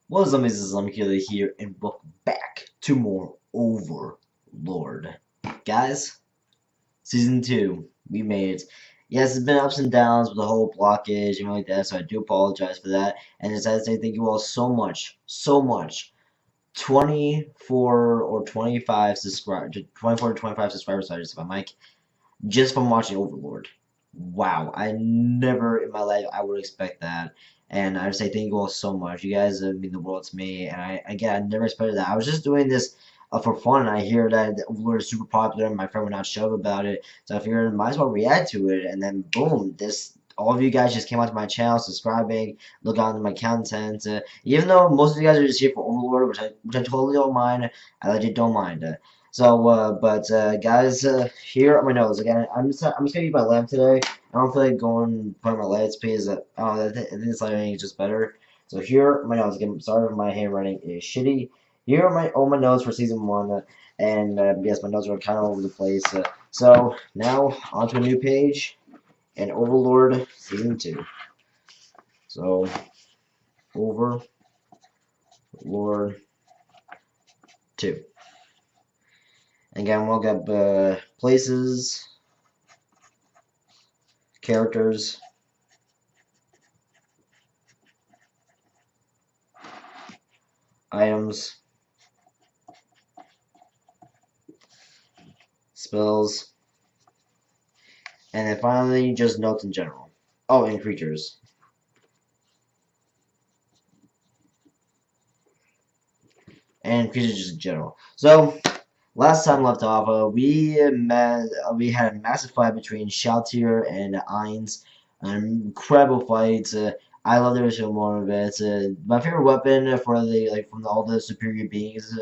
What's up, Mrs. Lemkiller here, and welcome back to more Overlord. Guys, Season 2, we made it. Yes, it's been ups and downs with the whole blockage and like that, so I do apologize for that. And just had to say thank you all so much, so much. 24 or 25 subscribers, 24 to 25 subscribers, sorry, just my mic, just from watching Overlord. Wow, I never in my life I would expect that. And I would say thank you all so much. You guys mean the world to me. And I never expected that. I was just doing this for fun. And I hear that Overlord is super popular, and my friend would not show up about it. So I figured I might as well react to it. And then boom, this all of you guys just came onto my channel, subscribing, look onto my content. Even though most of you guys are just here for Overlord, which I totally don't mind. I legit don't mind. Guys, here are my notes. Again, I'm just gonna use my lamp today. I don't feel like going putting my lights because I think this lighting is just better. So here are my notes. Again, sorry if my handwriting is shitty. Here are all my notes for season 1, and yes, my notes are kind of over the place. So now onto a new page, and Overlord season 2. So Overlord 2. Again, we'll get places, characters, items, spells, and then finally just notes in general. Oh, and creatures. And creatures just in general. So, last time left off, we had a massive fight between Shalltear and Ainz. An incredible fight. I love every single moment of it. My favorite weapon for from all the superior beings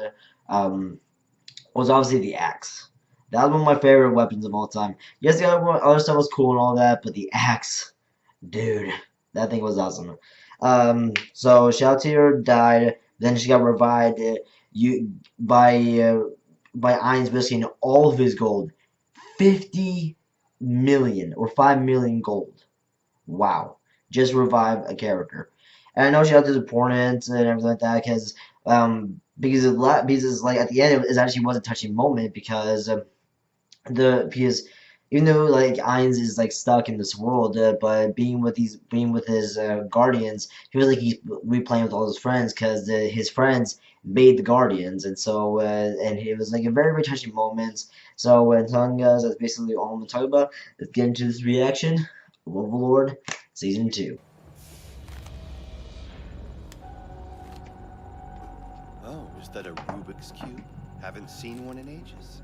was obviously the axe. That was one of my favorite weapons of all time. Yes, the other stuff was cool and all that, but the axe, dude, that thing was awesome. So Shalltear died. Then she got revived. You by Ainz risking all of his gold, 50 million or 5 million gold. Wow, just revive a character. And I know she had his opponent and everything like that because like at the end it actually was a touching moment because even though like Ainz is like stuck in this world, but being with his guardians, he was like he's replaying with all his friends because his friends made the guardians, and so and it was like a very very touching moment. So when telling you guys, that's basically all I'm gonna talk about. Let's get into this reaction. Overlord Season 2. Oh, is that a Rubik's Cube? Haven't seen one in ages.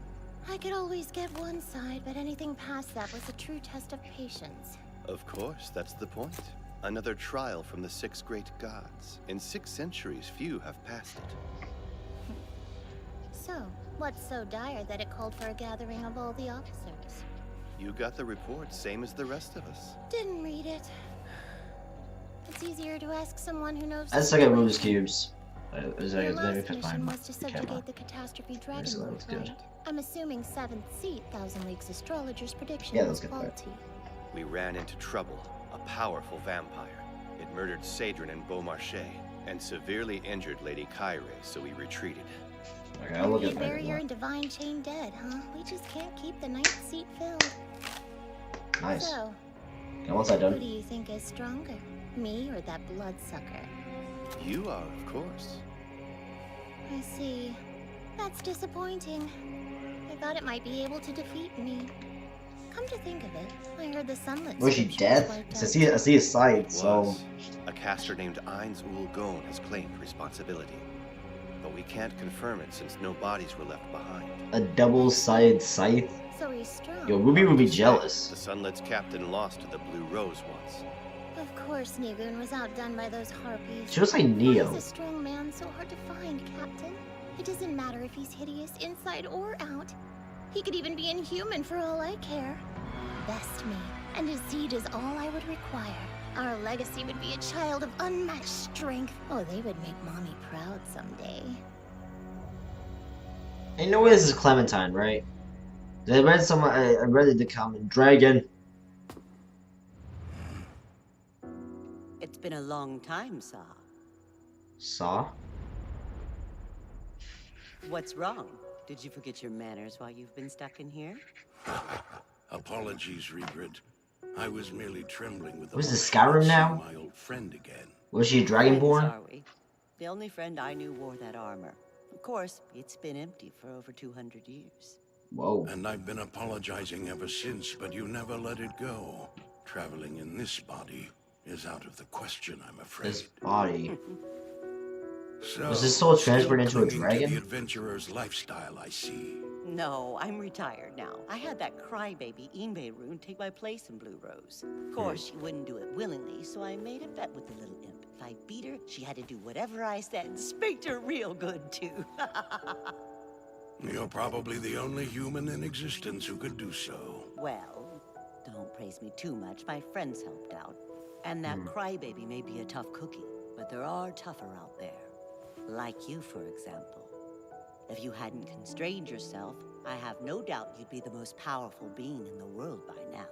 I could always get one side, but anything past that was a true test of patience. Of course, that's the point. Another trial from the 6 great gods. In 6 centuries, few have passed it. So, what's so dire that it called for a gathering of all the officers? You got the report, same as the rest of us. Didn't read it. It's easier to ask someone who knows. I just like Rubik's Cubes. Your last mission was to subjugate the catastrophe dragon, right? I'm assuming 7th seat, Thousand Leagues Astrologer's prediction was faulty. We ran into trouble. A powerful vampire. It murdered Sadrin and Beaumarchais, and severely injured Lady Kyrie, so we retreated. Okay, I'll look at Barrier and Divine Chain dead, huh? We just can't keep the 9th seat filled. Nice. So, and once I'm done. who do you think is stronger? Me or that bloodsucker? You are, of course. I see. That's disappointing. I thought it might be able to defeat me. Come to think of it, I heard the sunlit. Was she dead? I see his side, so. A caster named Ainz Ooal Gown has claimed responsibility. But we can't confirm it since no bodies were left behind. A double-sided scythe? So he's strong. Yo, Ruby would be jealous. The Sunlet's captain lost to the Blue Rose once. Of course Nigun was outdone by those harpies. She was like Neo. Why is a strong man so hard to find, Captain? It doesn't matter if he's hideous inside or out. He could even be inhuman for all I care. Best me, and his deed is all I would require. Our legacy would be a child of unmatched strength. Oh, they would make Mommy proud someday. I know this is Clementine, right? I read the comment. Dragon. It's been a long time, Sa. Saw? What's wrong? Did you forget your manners while you've been stuck in here? Apologies, Regret. I was merely trembling with the Was this emotion of Skyrim now? seeing my old friend again. Was she a Friends, dragonborn? are we? The only friend I knew wore that armor. Of course, it's been empty for over 200 years. Whoa. And I've been apologizing ever since, but you never let it go. Traveling in this body is out of the question, I'm afraid. This body. So, Was this soul transferred still into a clinging to dragon? the adventurer's lifestyle, I see. No, I'm retired now. I had that crybaby Inbe rune take my place in Blue Rose. Of course, she wouldn't do it willingly, so I made a bet with the little imp. If I beat her, she had to do whatever I said. Speak to her real good, too. You're probably the only human in existence who could do so. Well, don't praise me too much. My friends helped out. And that crybaby may be a tough cookie, but there are tougher out there. Like you, for example. If you hadn't constrained yourself, I have no doubt you'd be the most powerful being in the world by now.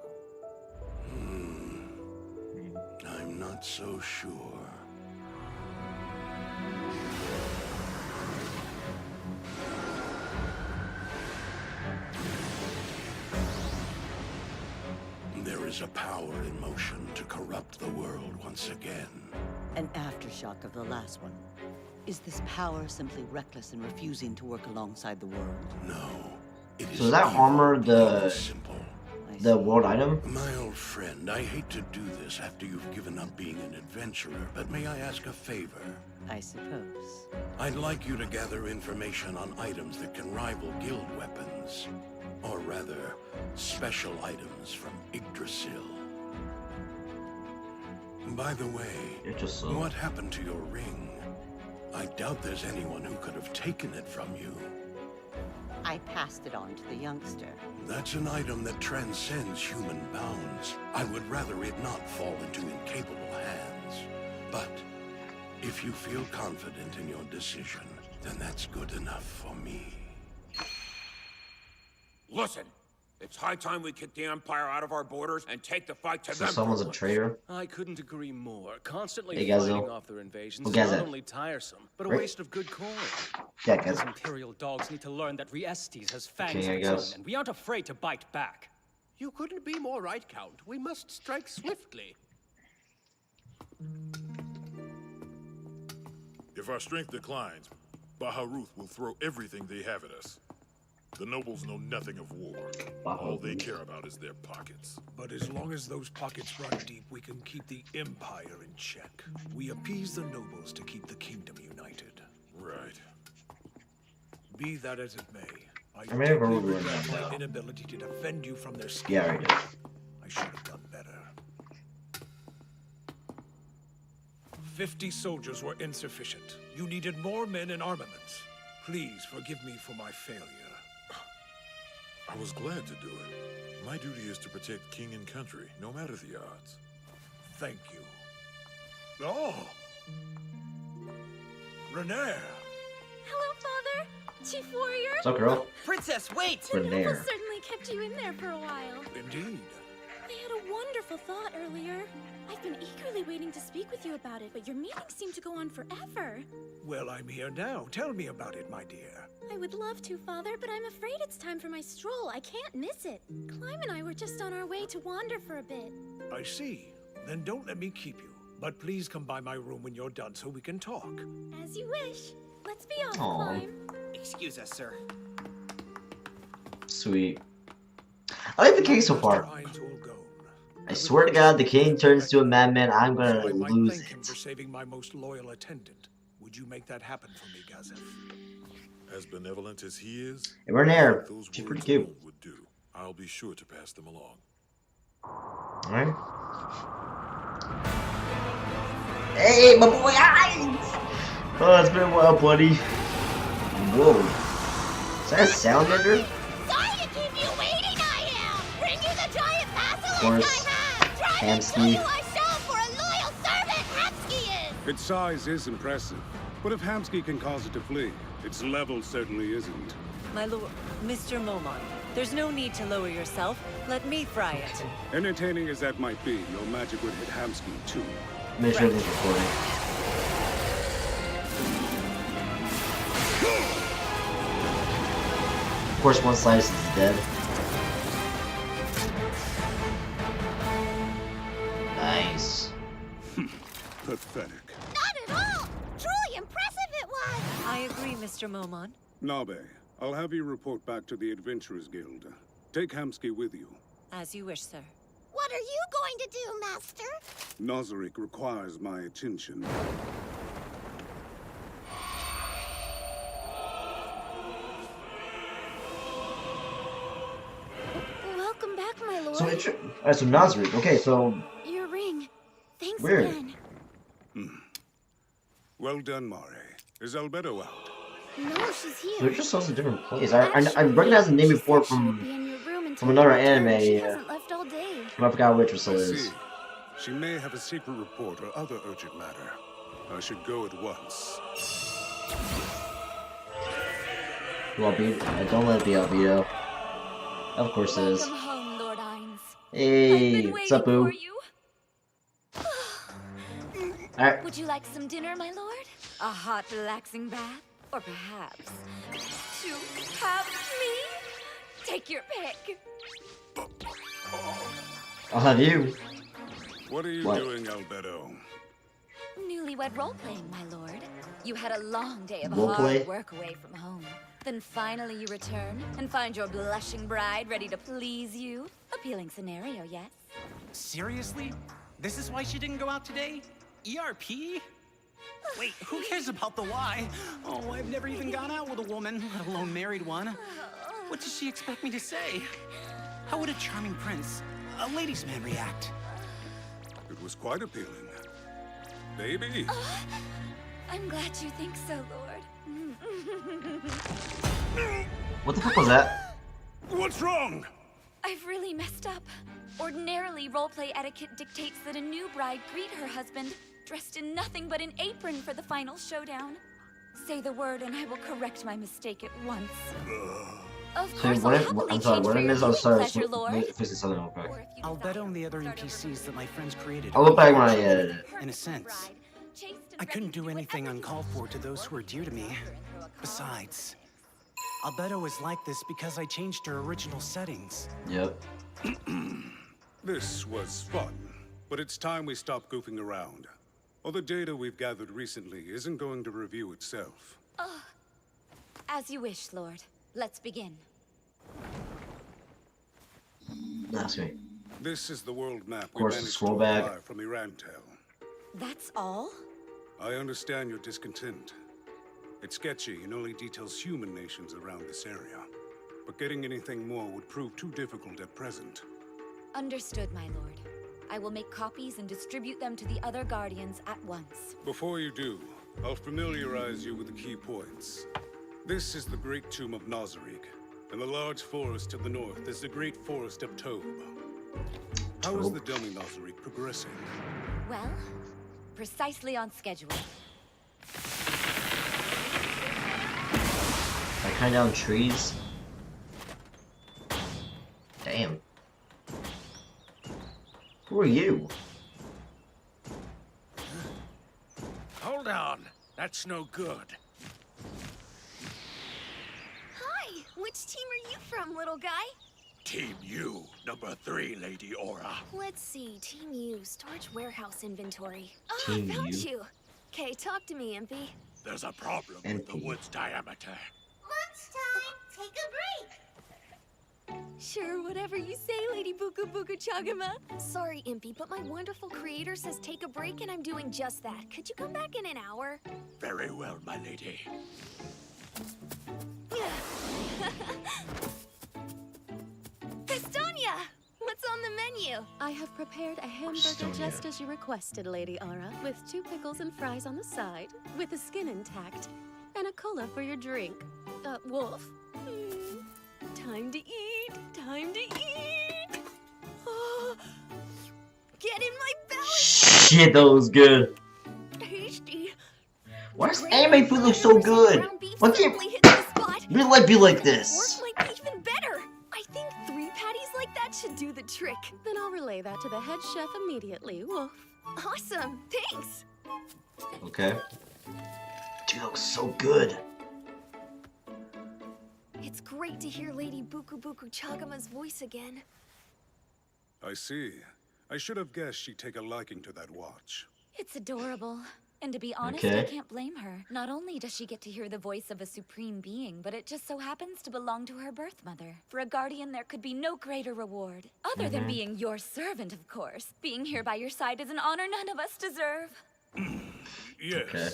I'm not so sure. There is a power in motion to corrupt the world once again. An aftershock of the last one. Is this power simply reckless and refusing to work alongside the world? No, it is So is that evil armor beyond simple. the world item? My old friend, I hate to do this after you've given up being an adventurer, but may I ask a favor? I suppose. I'd like you to gather information on items that can rival guild weapons. Or rather, special items from Yggdrasil. By the way, Yggdrasil. what happened to your ring? I doubt there's anyone who could have taken it from you. I passed it on to the youngster. That's an item that transcends human bounds. I would rather it not fall into incapable hands. But if you feel confident in your decision, then that's good enough for me. Listen, it's high time we kick the Empire out of our borders and take the fight to So them. someone's a traitor? I couldn't agree more. Constantly Hey, guys, fighting though. off their invasions Well, is guys, not though. only tiresome, but a Right. waste of good coin. Yeah, guys. Those Imperial dogs need to learn that Riestes has fangs Okay, I of its own, guess. and we aren't afraid to bite back. You couldn't be more right, Count. We must strike swiftly. If our strength declines, Baharuth will throw everything they have at us. The nobles know nothing of war. All they care about is their pockets. But as long as those pockets run deep, we can keep the Empire in check. We appease the nobles to keep the kingdom united. Right. Be that as it may, I may have deeply overruled regret that my now. inability to defend you from their Yeah, I scale. did. I should have done better. 50 soldiers were insufficient. You needed more men and armaments. Please forgive me for my failure. I was glad to do it. My duty is to protect king and country, no matter the odds. Thank you. Oh! Renner! Hello, Father. Chief Warrior. What's up, girl? Princess, wait! The Renner. nobles certainly kept you in there for a while. Indeed. I had a wonderful thought earlier. I've been eagerly waiting to speak with you about it, but your meetings seem to go on forever. Well, I'm here now. Tell me about it, my dear. I would love to, Father, but I'm afraid it's time for my stroll. I can't miss it. Clyde and I were just on our way to wander for a bit. I see. Then don't let me keep you. But please come by my room when you're done so we can talk. As you wish. Let's be off, Aw. Clyde. Excuse us, sir. Sweet. I like the king so far. Ainz Ooal Gown. I swear to God, the king turns to a madman, I'm gonna So I might lose thank him it. for saving my most loyal attendant. Would you make that happen for me, Gazeth? As benevolent as he is, Hey, Renner. those She's words pretty cute. alone would do. I'll be sure to pass them along. Alright. Hey, my boy Ainz! Oh, it's been a while, buddy. Whoa. Is that a salamander? Sorry to keep you waiting, I am! Bring you the giant basilisk course. I have! Try to show Hamsky. you I shall for a loyal servant Hamsky is! Its size is impressive, but if Hamsky can cause it to flee, its level certainly isn't. My lord, Mr. Momon, there's no need to lower yourself. Let me fry it. Entertaining as that might be, your magic would hit Hamsky too. Make sure this is recording. course, one slice is dead. Nice. Pathetic. Not at all! Truly impressive it was! I agree, Mr. Momon. Nabe, I'll have you report back to the Adventurers Guild. Take Hamsky with you. As you wish, sir. What are you going to do, Master? Nazarick requires my attention. Welcome back, my lord. So, Alright, so Nazarick. Okay, so... Your ring. Thanks Weird. again. Well done, Mare. Is Albedo out? No, she's here. They're just also a different place. I recognize the name before from another anime. She hasn't left all day. I forgot which one it is. See. She may have a secret report or other urgent matter. I should go at once. Albedo. Don't let it be Albedo. Of course it is. Welcome home, Lord Ainz. Hey, what's up, boo? Alright. Would you like some dinner, my lord? A hot, relaxing bath? Or perhaps to have me? Take your pick. I'll have you. What are you doing, Albedo? Newlywed role-playing, my lord. You had a long day of Role-play? hard work away from home. Then finally you return and find your blushing bride ready to please you. Appealing scenario, yes? Seriously? This is why she didn't go out today? ERP? Wait, who cares about the why? Oh, I've never even gone out with a woman, let alone married one. What does she expect me to say? How would a charming prince, a ladies' man, react? It was quite appealing. Baby? I'm glad you think so, Lord. What the fuck was that? What's wrong? I've really messed up. Ordinarily, roleplay etiquette dictates that a new bride greet her husband dressed in nothing but an apron for the final showdown. Say the word and I will correct my mistake at once. Of So course, what I'll if, happily I'm sorry, change what for I your missed? I'm viewing sorry, pleasure, Lord. fix this something real quick. Albedo and the other NPCs that my friends created. I'll look back when I edit it. In a sense, I couldn't do anything uncalled for to those who are dear to me. Besides, Albedo is like this because I changed her original settings. Yep. This was fun, but it's time we stop goofing around. All the data we've gathered recently isn't going to review itself. As you wish, Lord. Let's begin. That's great. This is the world map we course, managed to scroll back. acquire from Irantel. That's all? I understand your discontent. It's sketchy and only details human nations around this area. But getting anything more would prove too difficult at present. Understood, my lord. I will make copies and distribute them to the other guardians at once. Before you do, I'll familiarize you with the key points. This is the Great Tomb of Nazarick, and the large forest to the north is the Great Forest of Tob. How is the dummy Nazarick progressing? Well, precisely on schedule. I cut down trees. Damn. Who are you? Hold on. That's no good. Hi! Which team are you from, little guy? Team U, number 3, Lady Aura. Let's see. Team U, storage warehouse inventory. Team Found U? you. Okay, talk to me, Impy. There's a problem with the wood's diameter. Lunchtime! Take a break! Sure, whatever you say, Lady Buku Buku Chagama. Sorry, Impy, but my wonderful creator says take a break and I'm doing just that. Could you come back in an hour? Very well, my lady. Castaña! What's on the menu? I have prepared a hamburger just as you requested, Lady Aura, with 2 pickles and fries on the side, with the skin intact, and a cola for your drink. Wolf? Time to eat! Time to eat! Oh, get in my belly! Shit, that was good. Tasty. Why does anime food look so good? Why can't real life be like this? Pork might be even better. I think 3 patties like that should do the trick. Then I'll relay that to the head chef immediately, Wolf. Awesome, thanks. Okay. Dude, that was so good. It's great. great to hear Lady Buku Buku Chagama's voice again. I see. I should have guessed she'd take a liking to that watch. It's adorable. And to be honest, Okay. I can't blame her. Not only does she get to hear the voice of a supreme being, but it just so happens to belong to her birth mother. For a guardian, there could be no greater reward. Other than being your servant, of course. Being here by your side is an honor none of us deserve. Yes. Okay.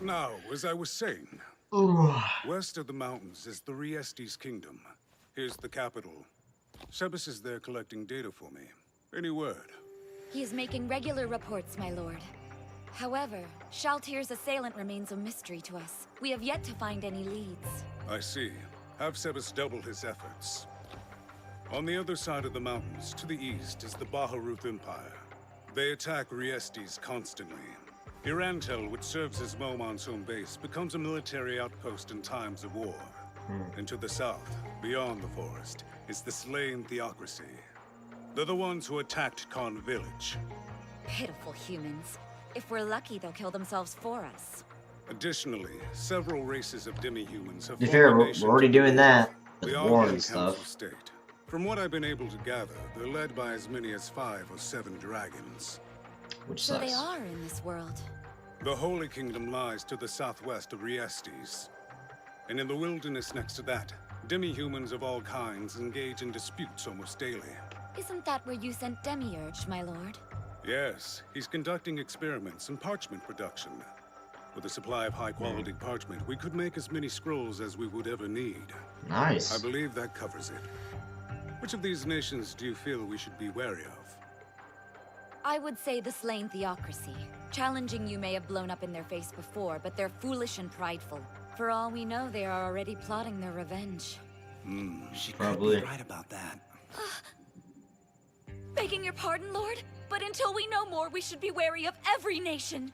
Now, as I was saying, Ooh. west of the mountains is the Riestes Kingdom. Here's the capital. Sebas is there collecting data for me. Any word? He is making regular reports, my lord. However, Shalltear's assailant remains a mystery to us. We have yet to find any leads. I see. Have Sebas double his efforts. On the other side of the mountains, to the east, is the Baharuth Empire. They attack Riestes constantly. Irantel, which serves as Momon's home base, becomes a military outpost in times of war. And to the south, beyond the forest, is the slain Theocracy. They're the ones who attacked Khan Village. Pitiful humans. If we're lucky, they'll kill themselves for us. Additionally, several races of demi-humans have To be fair, formed a we're nation already doing to that the with Albedo war and Council stuff. State. From what I've been able to gather, they're led by as many as 5 or 7 dragons. Which So sucks. they are in this world. The Holy Kingdom lies to the southwest of Riestes. And in the wilderness next to that, demi-humans of all kinds engage in disputes almost daily. Isn't that where you sent Demiurge, my lord? Yes, he's conducting experiments in parchment production. With a supply of high-quality parchment, we could make as many scrolls as we would ever need. Nice. I believe that covers it. Which of these nations do you feel we should be wary of? I would say the slain Theocracy. Challenging you may have blown up in their face before, but they're foolish and prideful. For all we know, they are already plotting their revenge. She Probably. could be right about that. Begging your pardon, Lord? But until we know more, we should be wary of every nation.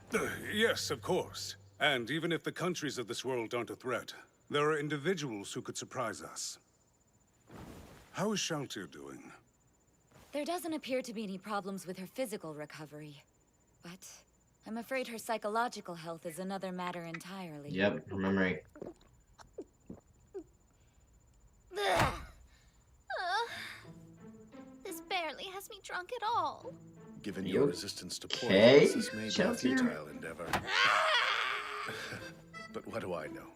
Yes, of course. And even if the countries of this world aren't a threat, there are individuals who could surprise us. How is Shalltear doing? There doesn't appear to be any problems with her physical recovery. But I'm afraid her psychological health is another matter entirely. Yep, remembering. This barely has me drunk at all. Given You your resistance to okay, poison, this may be a Shalltear? futile endeavor. But what do I know?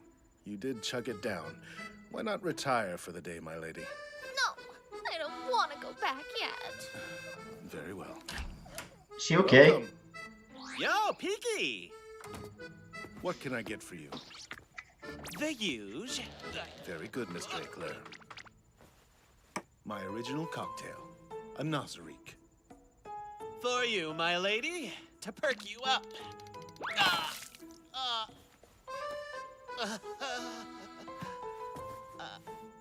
You did chug it down. Why not retire for the day, my lady? No, I don't want to go back yet. Very well. Is she okay? Welcome. Yo, Peaky! What can I get for you? The huge. Very good, Miss Drake-Claire. My original cocktail, a Nazarick. For you, my lady, to perk you up.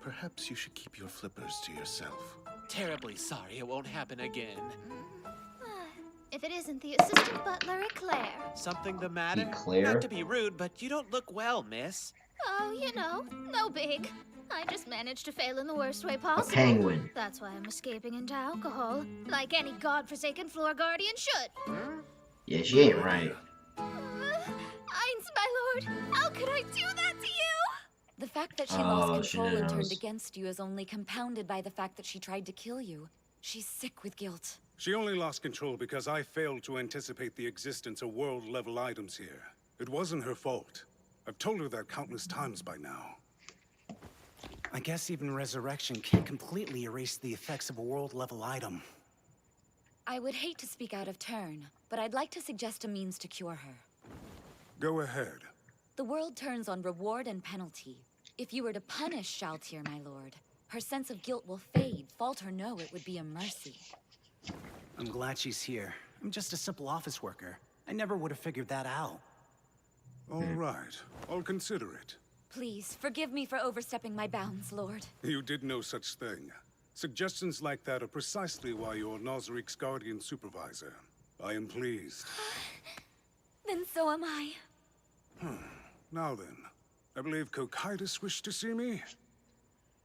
Perhaps you should keep your flippers to yourself. Terribly sorry it won't happen again. If it isn't the assistant butler, Eclair. Something the matter? Eclair? Not to be rude, but you don't look well, miss. Oh, you know, no big. I just managed to fail in the worst way possible. penguin. That's why I'm escaping into alcohol, like any godforsaken floor guardian should. Yeah, she ain't right. Ainz, my lord, how could I do that to you? The fact that she Oh, lost she control and turned knows. against you is only compounded by the fact that she tried to kill you. She's sick with guilt. She only lost control because I failed to anticipate the existence of world-level items here. It wasn't her fault. I've told her that countless times by now. I guess even resurrection can't completely erase the effects of a world-level item. I would hate to speak out of turn, but I'd like to suggest a means to cure her. Go ahead. The world turns on reward and penalty. If you were to punish Shalltear, my lord, her sense of guilt will fade. Fault or no, it would be a mercy. I'm glad she's here. I'm just a simple office worker. I never would have figured that out. All right, I'll consider it. Please, forgive me for overstepping my bounds, Lord. You did no such thing. Suggestions like that are precisely why you're Nazarick's guardian supervisor. I am pleased. Then so am I. Now then, I believe Cocytus wished to see me?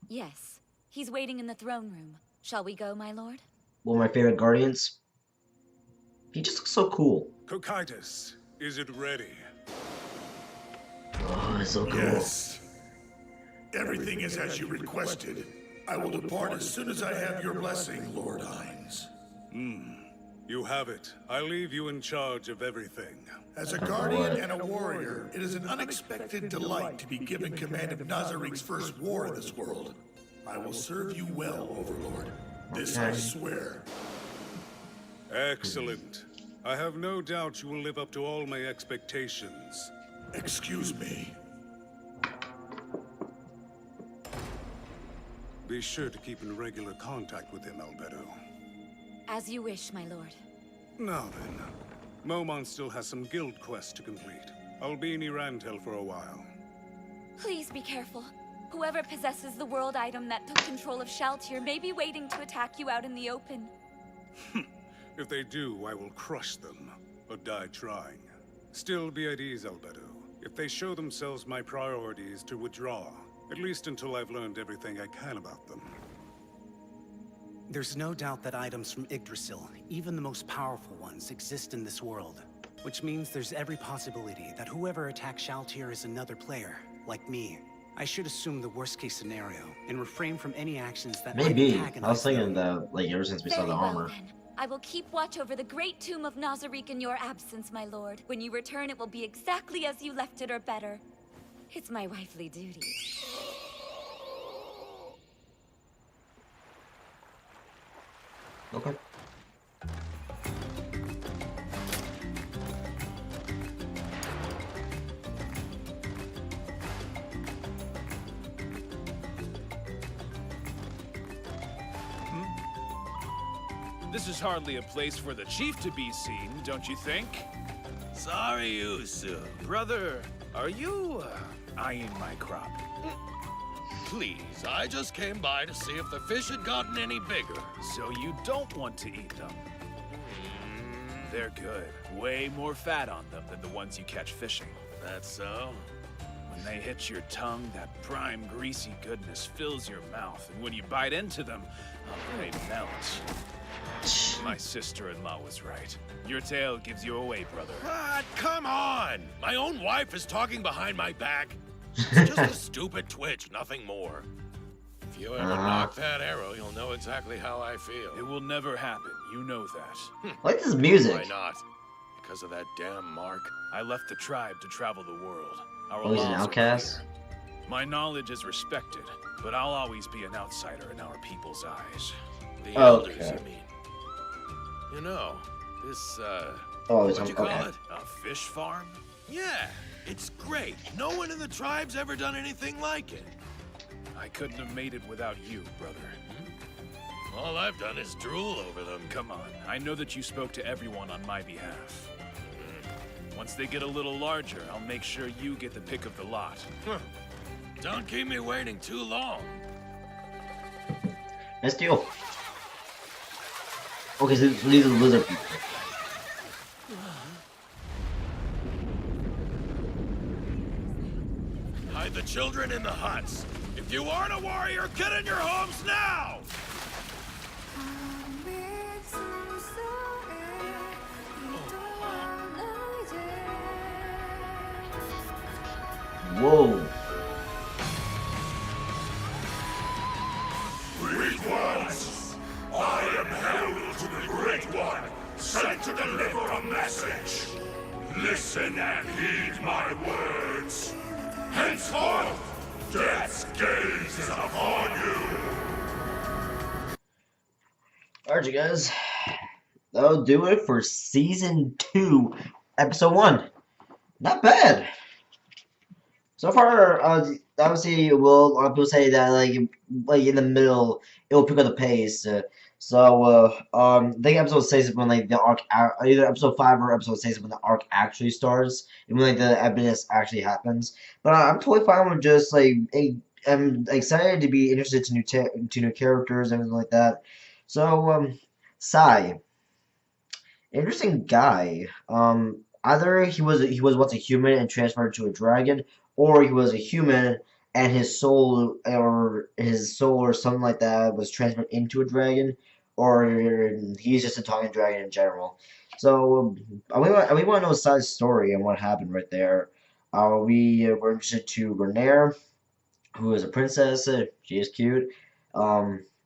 Yes. He's waiting in the throne room. Shall we go, my lord? One of my favorite guardians. He just looks so cool. Cocytus, is it ready? Oh, it's so cool. Yes. Everything is as you requested. I will depart as soon as I have your blessing, Lord Ainz. You have it. I leave you in charge of everything. As a guardian and a warrior, it is an unexpected delight to be given command of Nazarick's first war in this world. I will serve you well, Overlord. This I swear. Excellent. I have no doubt you will live up to all my expectations. Excuse me. Be sure to keep in regular contact with him, Albedo. As you wish, my lord. Now then, Momon still has some guild quests to complete. I'll be in Irantel for a while. Please be careful. Whoever possesses the world item that took control of Shalltear may be waiting to attack you out in the open. If they do, I will crush them, or die trying. Still be at ease, Albedo. If they show themselves, my priority is to withdraw. At least until I've learned everything I can about them. There's no doubt that items from Yggdrasil, even the most powerful ones, exist in this world. Which means there's every possibility that whoever attacks Shalltear is another player, like me. I should assume the worst-case scenario, and refrain from any actions that might antagonize I was thinking them. that, like, ever since we saw the Very well, armor. then. I will keep watch over the great tomb of Nazarick in your absence, my lord. When you return, it will be exactly as you left it or better. It's my wifely duty. Okay. This is hardly a place for the chief to be seen, don't you think? Sorry, Usu. Brother, are you eyeing my crop? Please, I just came by to see if the fish had gotten any bigger. So you don't want to eat them? They're good. Way more fat on them than the ones you catch fishing. That's so? When they hit your tongue, that prime greasy goodness fills your mouth, and when you bite into them, they melt. My sister-in-law was right. Your tail gives you away, brother. What? Come on! My own wife is talking behind my back. It's just a stupid twitch, nothing more. If you ever knock that arrow, you'll know exactly how I feel. It will never happen. You know that. I like this music. Why not? Because of that damn mark? I left the tribe to travel the world. Our Oh, he's an laws are outcast? clear. My knowledge is respected, but I'll always be an outsider in our people's eyes. The elders, you mean? You know, this, what'd you call it? A fish farm? Yeah, it's great. No one in the tribe's ever done anything like it. I couldn't have made it without you, brother. All I've done is drool over them. Come on, I know that you spoke to everyone on my behalf. Once they get a little larger, I'll make sure you get the pick of the lot. Don't keep me waiting too long. Let's deal. Okay, so these are the lizard people. Hide the children in the huts. If you aren't a warrior, get in your homes now! Whoa. Great ones, I am herald to the Great One, sent to deliver a message. Listen and heed my words. Henceforth, death's gaze is upon you. Alright, you guys. That'll do it for Season 2, Episode 1. Not bad. So far, obviously, a lot of people say that, like in the middle, it will pick up the pace. I think episode 6 is when, like, the arc, either episode 5 or episode 6 is when the arc actually starts, and when, like, the evidence actually happens. But I'm totally fine with just, like, I'm excited to be interested to new characters and everything like that. So, Sai, interesting guy. Either he was once a human and transferred to a dragon, or he was a human and his soul or something like that was transferred into a dragon, or he's just a talking dragon in general. So we want to know Sai's story and what happened right there. We're interested to Renner. who is a princess. She is cute.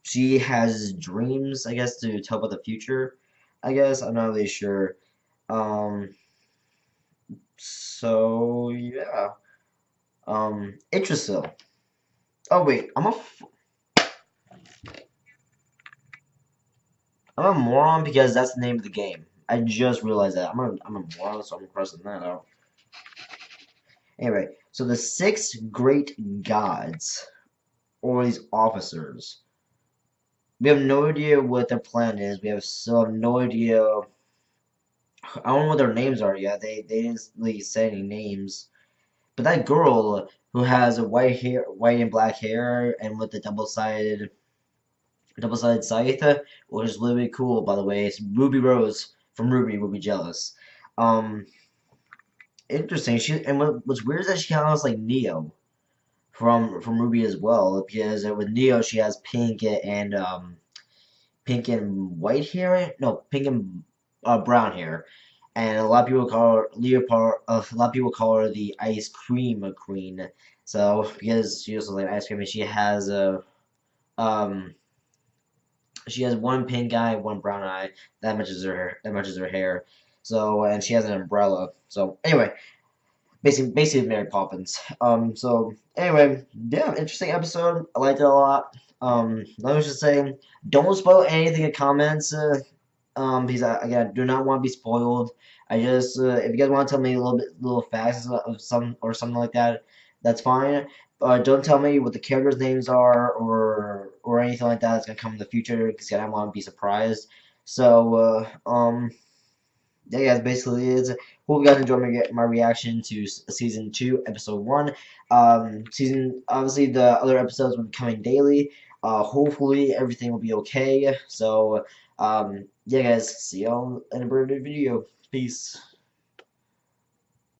She has dreams, I guess, to tell about the future. I guess I'm not really sure. Um, so yeah. Yggdrasil. Oh wait, I'm a moron because that's the name of the game. I just realized that. I'm a moron, so I'm crossing that out. Anyway, so the 6 great gods, or these officers, we have no idea what their plan is. We have still have no idea. I don't know what their names are yet. They didn't really say any names. But that girl who has a white and black hair, and with the double-sided scythe, which is really cool, by the way. It's Ruby Rose from Ruby will be jealous. Interesting. What's weird is that she kind of looks like Neo from Ruby as well, because with Neo she has pink and white hair. No, pink and brown hair, and a lot of people call her Leopard. A lot of people call her the Ice Cream Queen. So because she also like ice cream, and um she has one pink eye, one brown eye. That matches her hair. So and she has an umbrella. So anyway, basically Mary Poppins. So anyway, yeah, interesting episode. I liked it a lot. Let me just say, don't spoil anything in comments. Because again, do not want to be spoiled. I just if you guys want to tell me little facts of something like that, that's fine. Don't tell me what the characters' names are or anything like that that's gonna come in the future, because I don't want to be surprised. So yeah, guys, basically it is. Hope you guys enjoyed my reaction to season 2, episode 1. Obviously the other episodes will be coming daily. Hopefully everything will be okay. So yeah, guys, see y'all in a brand new video. Peace.